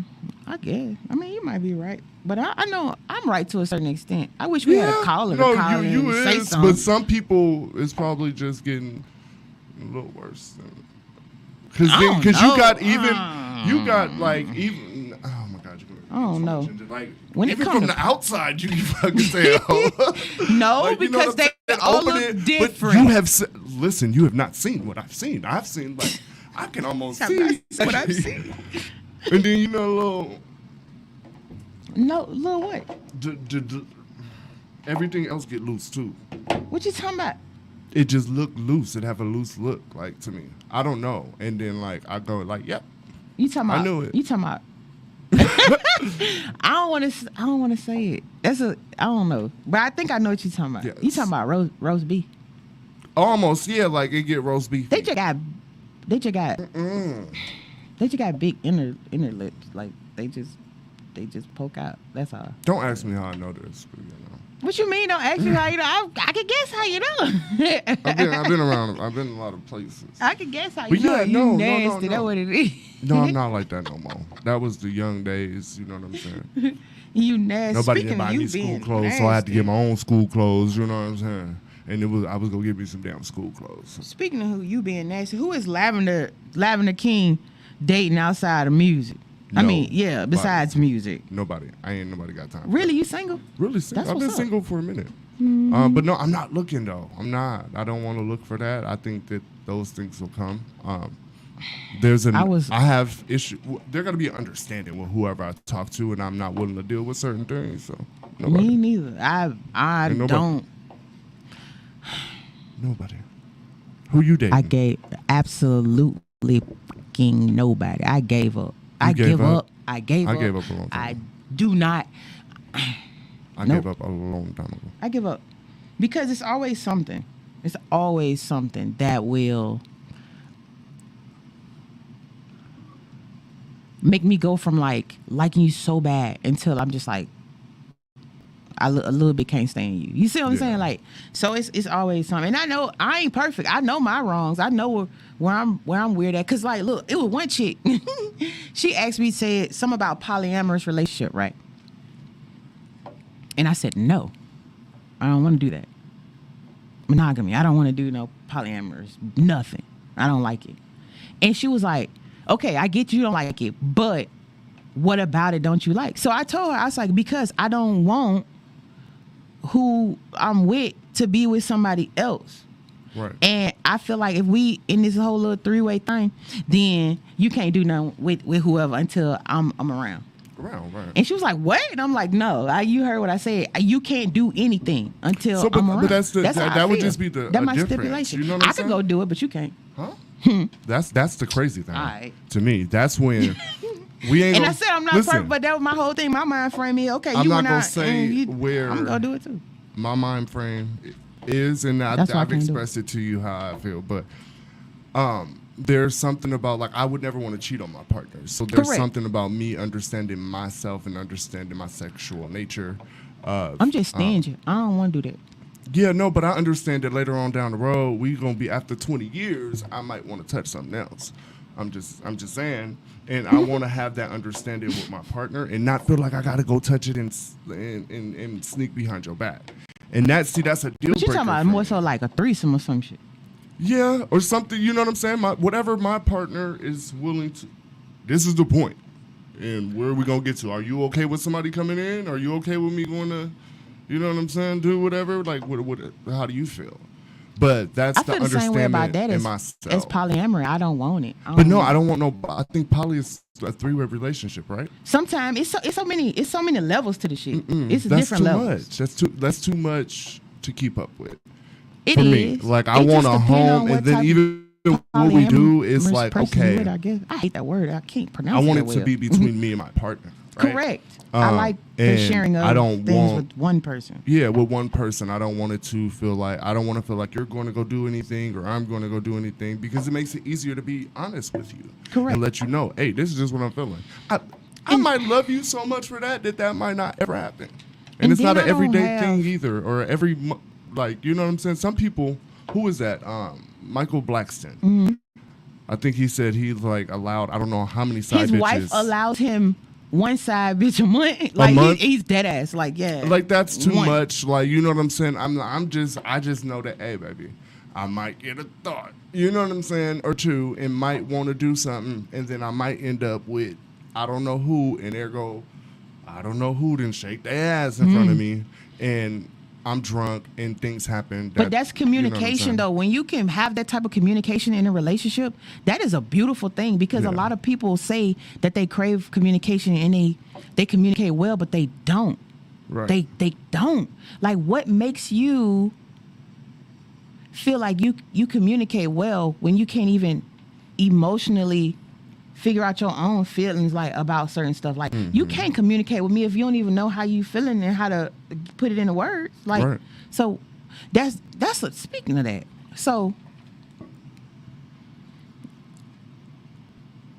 I guess. I mean, you might be right, but I know I'm right to a certain extent. I wish we had a caller to call in and say something. But some people, it's probably just getting a little worse. Because you got like even. Oh my God, I don't know. Like, when even from the outside, you can fucking say, "Oh, no," like, because they all look different. But you have listen. You have not seen what I've seen. I've seen, like, I can almost see what I've seen. And then, you know, little what? Everything else get loose too. What you talking about? It just looked loose. It have a loose look, like, to me. I don't know. And then, like, I go, like, yep. You talking about? I knew it. You talking about? I don't want to say it. I don't know. But I think I know what you talking about. Yes. You talking about roast beef? Almost, yeah. Like, it get roast beef. They just got big inner lips. Like they just poke out. That's all. Don't ask me how I know this. But, you know. What you mean? Don't ask you how you know. I can guess how you know. I've been around. I've been in a lot of places. I can guess how But you know. yeah, You no. nasty. That's what it is. No, I'm not like that no more. That was the young days. You know what I'm saying? You nasty. Nobody Speaking didn't buy of you me school being clothes, so I had to nasty. get my own school clothes. You know what I'm saying? And I was gonna get me some damn school clothes. Speaking of who you being nasty, who is Lavender King dating outside of music? I No. mean, yeah, besides music. Nobody. Nobody got time. Really, you single? Really single. That's I've been what's up. single for a minute. But no, I'm not looking though. I'm not. I don't want to look for that. I think that those things will come. I have issue. There got to be an understanding with whoever I talk to, and I'm not willing to deal with certain things. So nobody. Me neither. I Ain't nobody. don't. Nobody. Who you dating? I gave absolutely fucking nobody. I gave up. I gave give up? up. I gave up. I gave up a long time I ago. do not. I Nope. gave up a long time ago. I give up because it's always something. It's always something that will make me go from like liking you so bad until I'm just like a little bit can't stand you. You see what I'm saying? Like, so it's always something. And I know I ain't perfect. I know my wrongs. I know where I'm weird at. Cause like, look, it was one chick. She asked me, said something about polyamorous relationship, right? And I said, no, I don't want to do that. Monogamy. I don't want to do no polyamorous. Nothing. I don't like it. And she was like, okay, I get you don't like it, but what about it don't you like? So I told her, I was like, because I don't want who I'm with to be with somebody else. Right. And I feel like if we in this whole little three-way thing, then you can't do nothing with whoever until I'm around. Right. And she was like, "What?" And I'm like, "No, you heard what I said. You can't do anything until I'm around." But that's how I would feel. just be the that's my difference. stipulation. You know what I'm I could saying? go do it, but you can't. Huh? That's the crazy thing. All right. To me, that's when we ain't. And gonna, I said I'm not listen, perfect, but that was my whole thing. My mind frame is okay. I'm you not went gonna out say and where I'm gonna do it too. my mind frame is, and That's why I I've can't do expressed it to you how I feel. But there's something about, like, I would never want to cheat on my partner. So there's Correct. something about me understanding myself and understanding my sexual nature. I'm just stingy. I don't want to do that. Yeah, no, but I understand that later on down the road, we gonna be after 20 years, I might want to touch something else. I'm just saying, and I want to have that understanding with my partner and not feel like I gotta go touch it and sneak behind your back. And that's a deal But you breaker. talking about for more me. so like a threesome or some shit. Yeah, or something. You know what I'm saying? Whatever my partner is willing to. This is the point. And where are we gonna get to? Are you okay with somebody coming in? Are you okay with me going to, you know what I'm saying, do whatever? Like, what? How do you feel? But that's I the feel the same way understanding about that in as myself. polyamory. I don't want it. But no, I don't want no. I think poly is a three-way relationship, right? Sometimes it's so many levels to the shit. It's That's different too levels. much. That's too much to keep up with. It For is. me, like, I It want just a depend home, on what and then type even of what we do is polyamorous like, person you okay, with, I guess. I hate that word. I can't pronounce I it. want that it to well. be between me and my partner. Right? Correct. I like the and sharing of I don't things want- with one person. Yeah, with one person. I don't want it to feel like, I don't want to feel like you're going to go do anything or I'm going to go do anything, because it makes it easier to be honest with you. Correct. And let you know, hey, this is just what I'm feeling. I might love you so much for that might not ever happen. And it's then not an I don't everyday have- thing either, or like, you know what I'm saying? Some people, who is that? Michael Blackston. Mm-hmm. I think he said he's like allowed, I don't know how many side His bitches. wife allows him one side bitch a month. Like month? He's dead ass. Like, yeah. Like, that's too One. much. Like, you know what I'm saying? I just know that, hey, baby, I might get a thought, you know what I'm saying, or two, and might want to do something, and then I might end up with I don't know who, and ergo, I don't know who didn't shake their ass in front of me, and I'm drunk and things happen. But that's communication, though. When you can have that type of communication in a relationship, that is a beautiful thing, because a lot of people say that they crave communication and they communicate well, but they don't. Right. They don't. Like, what makes you feel like you communicate well when you can't even emotionally figure out your own feelings like about certain stuff. Like you can't communicate with me if you don't even know how you feeling and how to put it into words. Like so that's what, speaking of that. So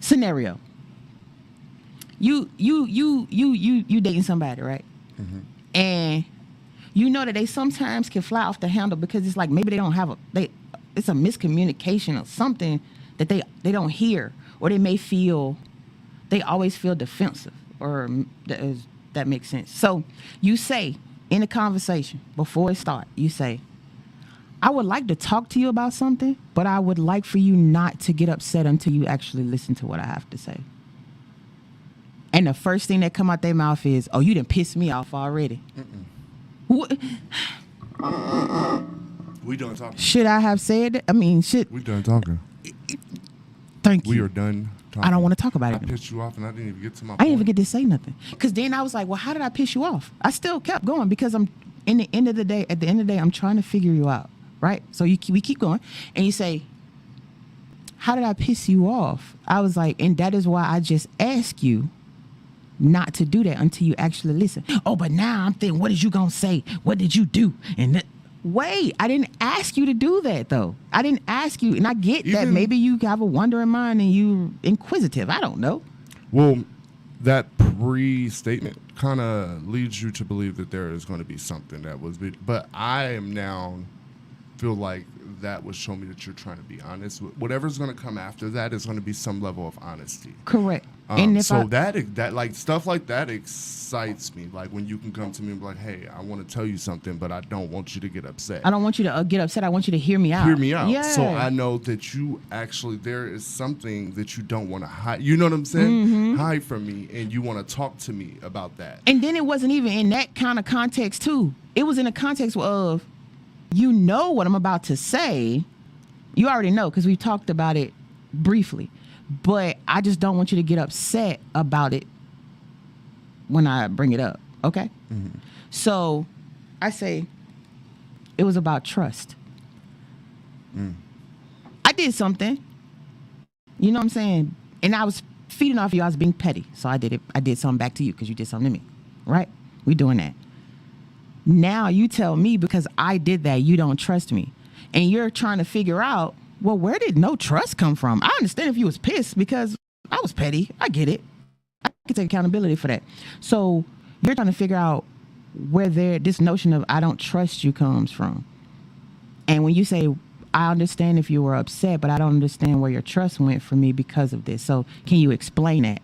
scenario. You dating somebody, right? And you know that they sometimes can fly off the handle because it's like maybe they don't have it's a miscommunication or something that they don't hear, or they may feel, they always feel defensive, or that makes sense. So you say in a conversation before it starts, you say, I would like to talk to you about something, but I would like for you not to get upset until you actually listen to what I have to say. And the first thing that come out their mouth is, oh, you done pissed me off already. What? We done talking. Should I have said it? I mean, we done talking. Thank you. We are done talking. I don't want to talk about it. I pissed you off and I didn't even get to my point. I didn't even get to say nothing. Because then I was like, well, how did I piss you off? I still kept going because at the end of the day, I'm trying to figure you out, right? So we keep going. And you say, how did I piss you off? I was like, and that is why I just asked you not to do that until you actually listen. Oh, but now I'm thinking, what is you going to say? What did you do? And wait, I didn't ask you to do that, though. I didn't ask you. And I get that maybe you have a wandering mind and you inquisitive. I don't know. Well, that pre-statement kind of leads you to believe that there is going to be something that was, but I am now feel like that would show me that you're trying to be honest. Whatever's going to come after that is going to be some level of honesty. Correct. And if that like stuff like that excites me. Like when you can come to me and be like, "Hey, I want to tell you something, but I don't want you to get upset. I don't want you to get upset. I want you to hear me out. Hear me out. Yeah. So I know that you actually there is something that you don't want to hide. You know what I'm saying? Hide from me, and you want to talk to me about that. And then it wasn't even in that kind of context too. It was in a context of, you know what I'm about to say. You already know because we talked about it briefly. But I just don't want you to get upset about it when I bring it up, okay? So I say it was about trust. I did something, you know what I'm saying? And I was feeding off you. I was being petty. So I did it. I did something back to you because you did something to me, right? We doing that. Now you tell me because I did that, you don't trust me. And you're trying to figure out, well, where did no trust come from? I understand if you was pissed because I was petty. I get it. I can take accountability for that. So you're trying to figure out where this notion of I don't trust you comes from. And when you say, I understand if you were upset, but I don't understand where your trust went for me because of this. So can you explain that?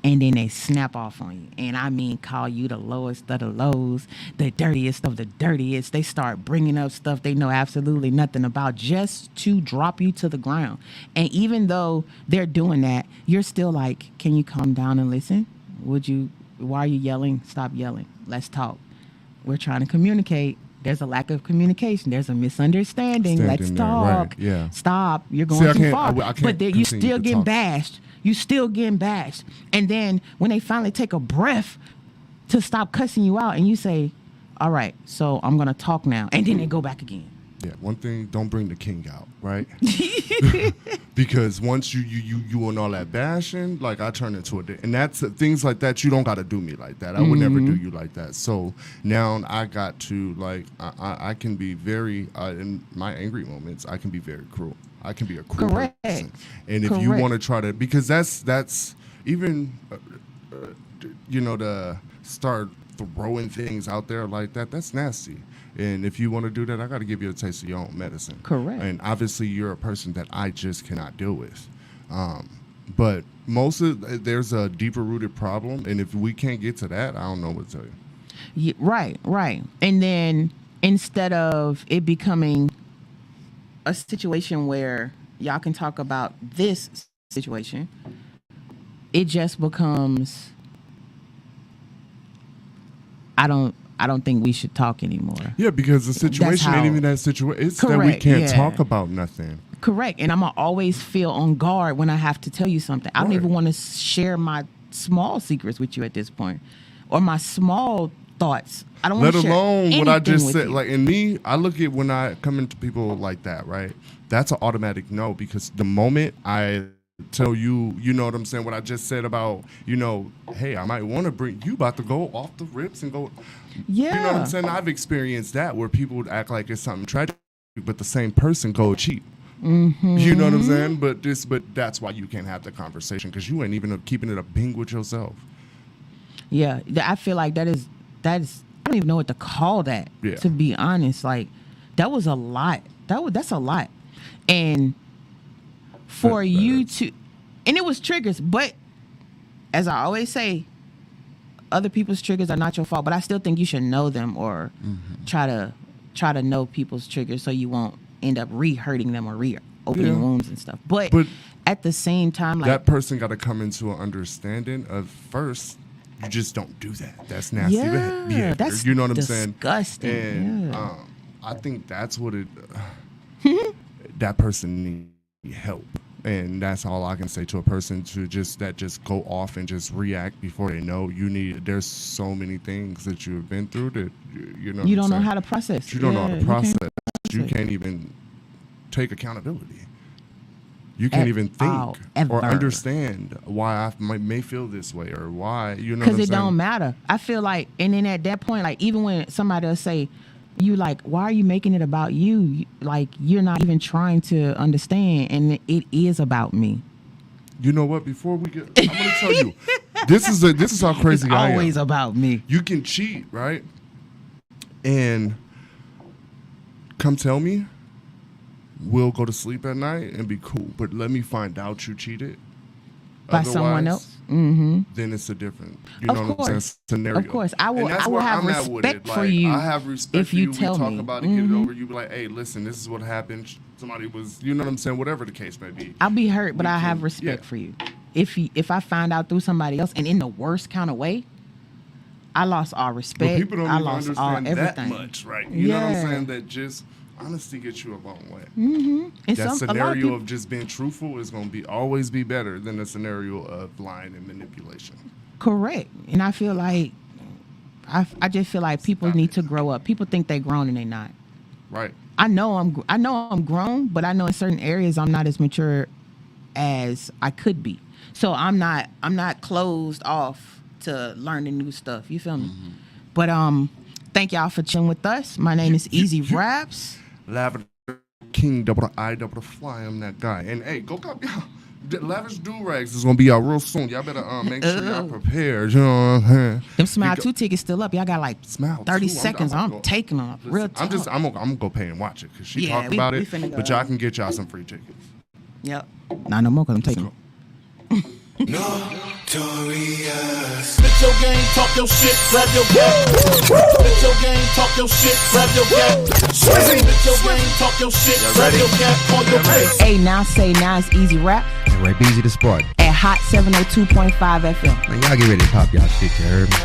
And then they snap off on you. And I mean, call you the lowest of the lows, the dirtiest of the dirtiest. They start bringing up stuff they know absolutely nothing about just to drop you to the ground. And even though they're doing that, you're still like, can you calm down and listen? Why are you yelling? Stop yelling. Let's talk. We're trying to communicate. There's a lack of communication. There's a misunderstanding. Let's talk. Right. Yeah. Stop. You're going too far. I can't but you still getting bashed. You still getting bashed. And then when they finally take a breath to stop cussing you out and you say, all right, so I'm going to talk now. And then they go back again. Yeah, one thing, don't bring the king out, right? Because once you and all that bashing, like I turn into and that's things like that, you don't got to do me like that. I would never do you like that. So now I got to like, I can be very, in my angry moments, I can be very cruel. I can be a cruel person. And if you want to try to, because that's even, to start throwing things out there like that, that's nasty. And if you want to do that, I got to give you a taste of your own medicine. Correct. And obviously you're a person that I just cannot deal with. But there's a deeper rooted problem. And if we can't get to that, I don't know what to tell you. Yeah, right. And then instead of it becoming a situation where y'all can talk about this situation, it just becomes, I don't think we should talk anymore. Yeah, because the situation ain't even that situation. It's that we can't talk about nothing. Correct. And I'm going to always feel on guard when I have to tell you something. I don't even want to share my small secrets with you at this point, or my small thoughts. I don't want Let to share alone what I anything just with said. you. Like in me, I look at when I come into people like that, right? That's an automatic no, because the moment I tell you, you know what I'm saying, what I just said about, hey, I might want to bring you about to go off the rips and go. Yeah. You know what I'm saying? I've experienced that where people would act like it's something tragic, but the same person go cheap. Mm-hmm. You know what I'm saying? But that's why you can't have the conversation, because you ain't even keeping it a bing with yourself. Yeah, I feel like that is I don't even know what to call that. Yeah. To be honest, like that was a lot. That's a lot, and for you to, and it was triggers. But as I always say, other people's triggers are not your fault. But I still think you should know them, or try to know people's triggers so you won't end up re-hurting them or re-opening wounds and stuff. But at the same time, like that person got to come into an understanding of first. You just don't do that. That's nasty behavior. That's you know what I'm disgusting. saying? And I think that's what it. That person need help, and that's all I can say to a person to just go off and just react before they know. There's so many things that you have been through that you don't know how to process. You don't know how to process. You can't even take accountability. You can't even think or understand why I may feel this way or why, because it don't matter. I feel like, and then at that point, like even when somebody will say, you like, why are you making it about you? Like you're not even trying to understand, and it is about me. You know what? Before we get, I'm gonna tell you, this is how crazy I am. It's always about me. You can cheat, right? And come tell me. We'll go to sleep at night and be cool, but let me find out you cheated by someone else. Mm-hmm. Then it's a different, what I'm saying, scenario. Of course, I will have respect for you. I have respect if for you you. tell we talk me. about it, get it over. You be like, hey, listen, this is what happened. Somebody was, you know what I'm saying, whatever the case may be. I'll be hurt, but I have respect for you. If I find out through somebody else and in the worst kind of way, I lost all respect. But people don't I even lost understand all everything. that much, right? You know what I'm saying? That just honesty gets you a long way. Mm-hmm. That scenario of just being truthful is going to always be better than the scenario of lying and manipulation. Correct. And I feel like I just feel like people need to grow up. People think they're grown and they're not. Right. I know I'm grown, but I know in certain areas I'm not as mature as I could be. So I'm not closed off to learning new stuff. You feel me? Mm-hmm. But thank y'all for chilling with us. My name is Easy Rhaps. Lavender King, double the I, double the fly. I'm that guy. And hey, go copy y'all. Lavish Do-Rags is gonna be out real soon. Y'all better make sure y'all prepared. You know what I'm saying? Them Smile 2 tickets still up. Y'all got like Smile 30 seconds. I'm taking them. Listen, Real talk. I'm gonna go pay and watch it because she talked about it. But y'all can get y'all some free tickets. Yep. Not no more because I'm taking them. Notorious. Spit your game, talk your shit, grab your gap. Spit your game, talk your shit, grab your gap. Spit your game, talk your shit, grab your gap on your face. Hey, now it's Easy Rap. And Rhaps the Sport. At Hot 702.5 FM. Man, y'all get ready to pop y'all shit, you heard me?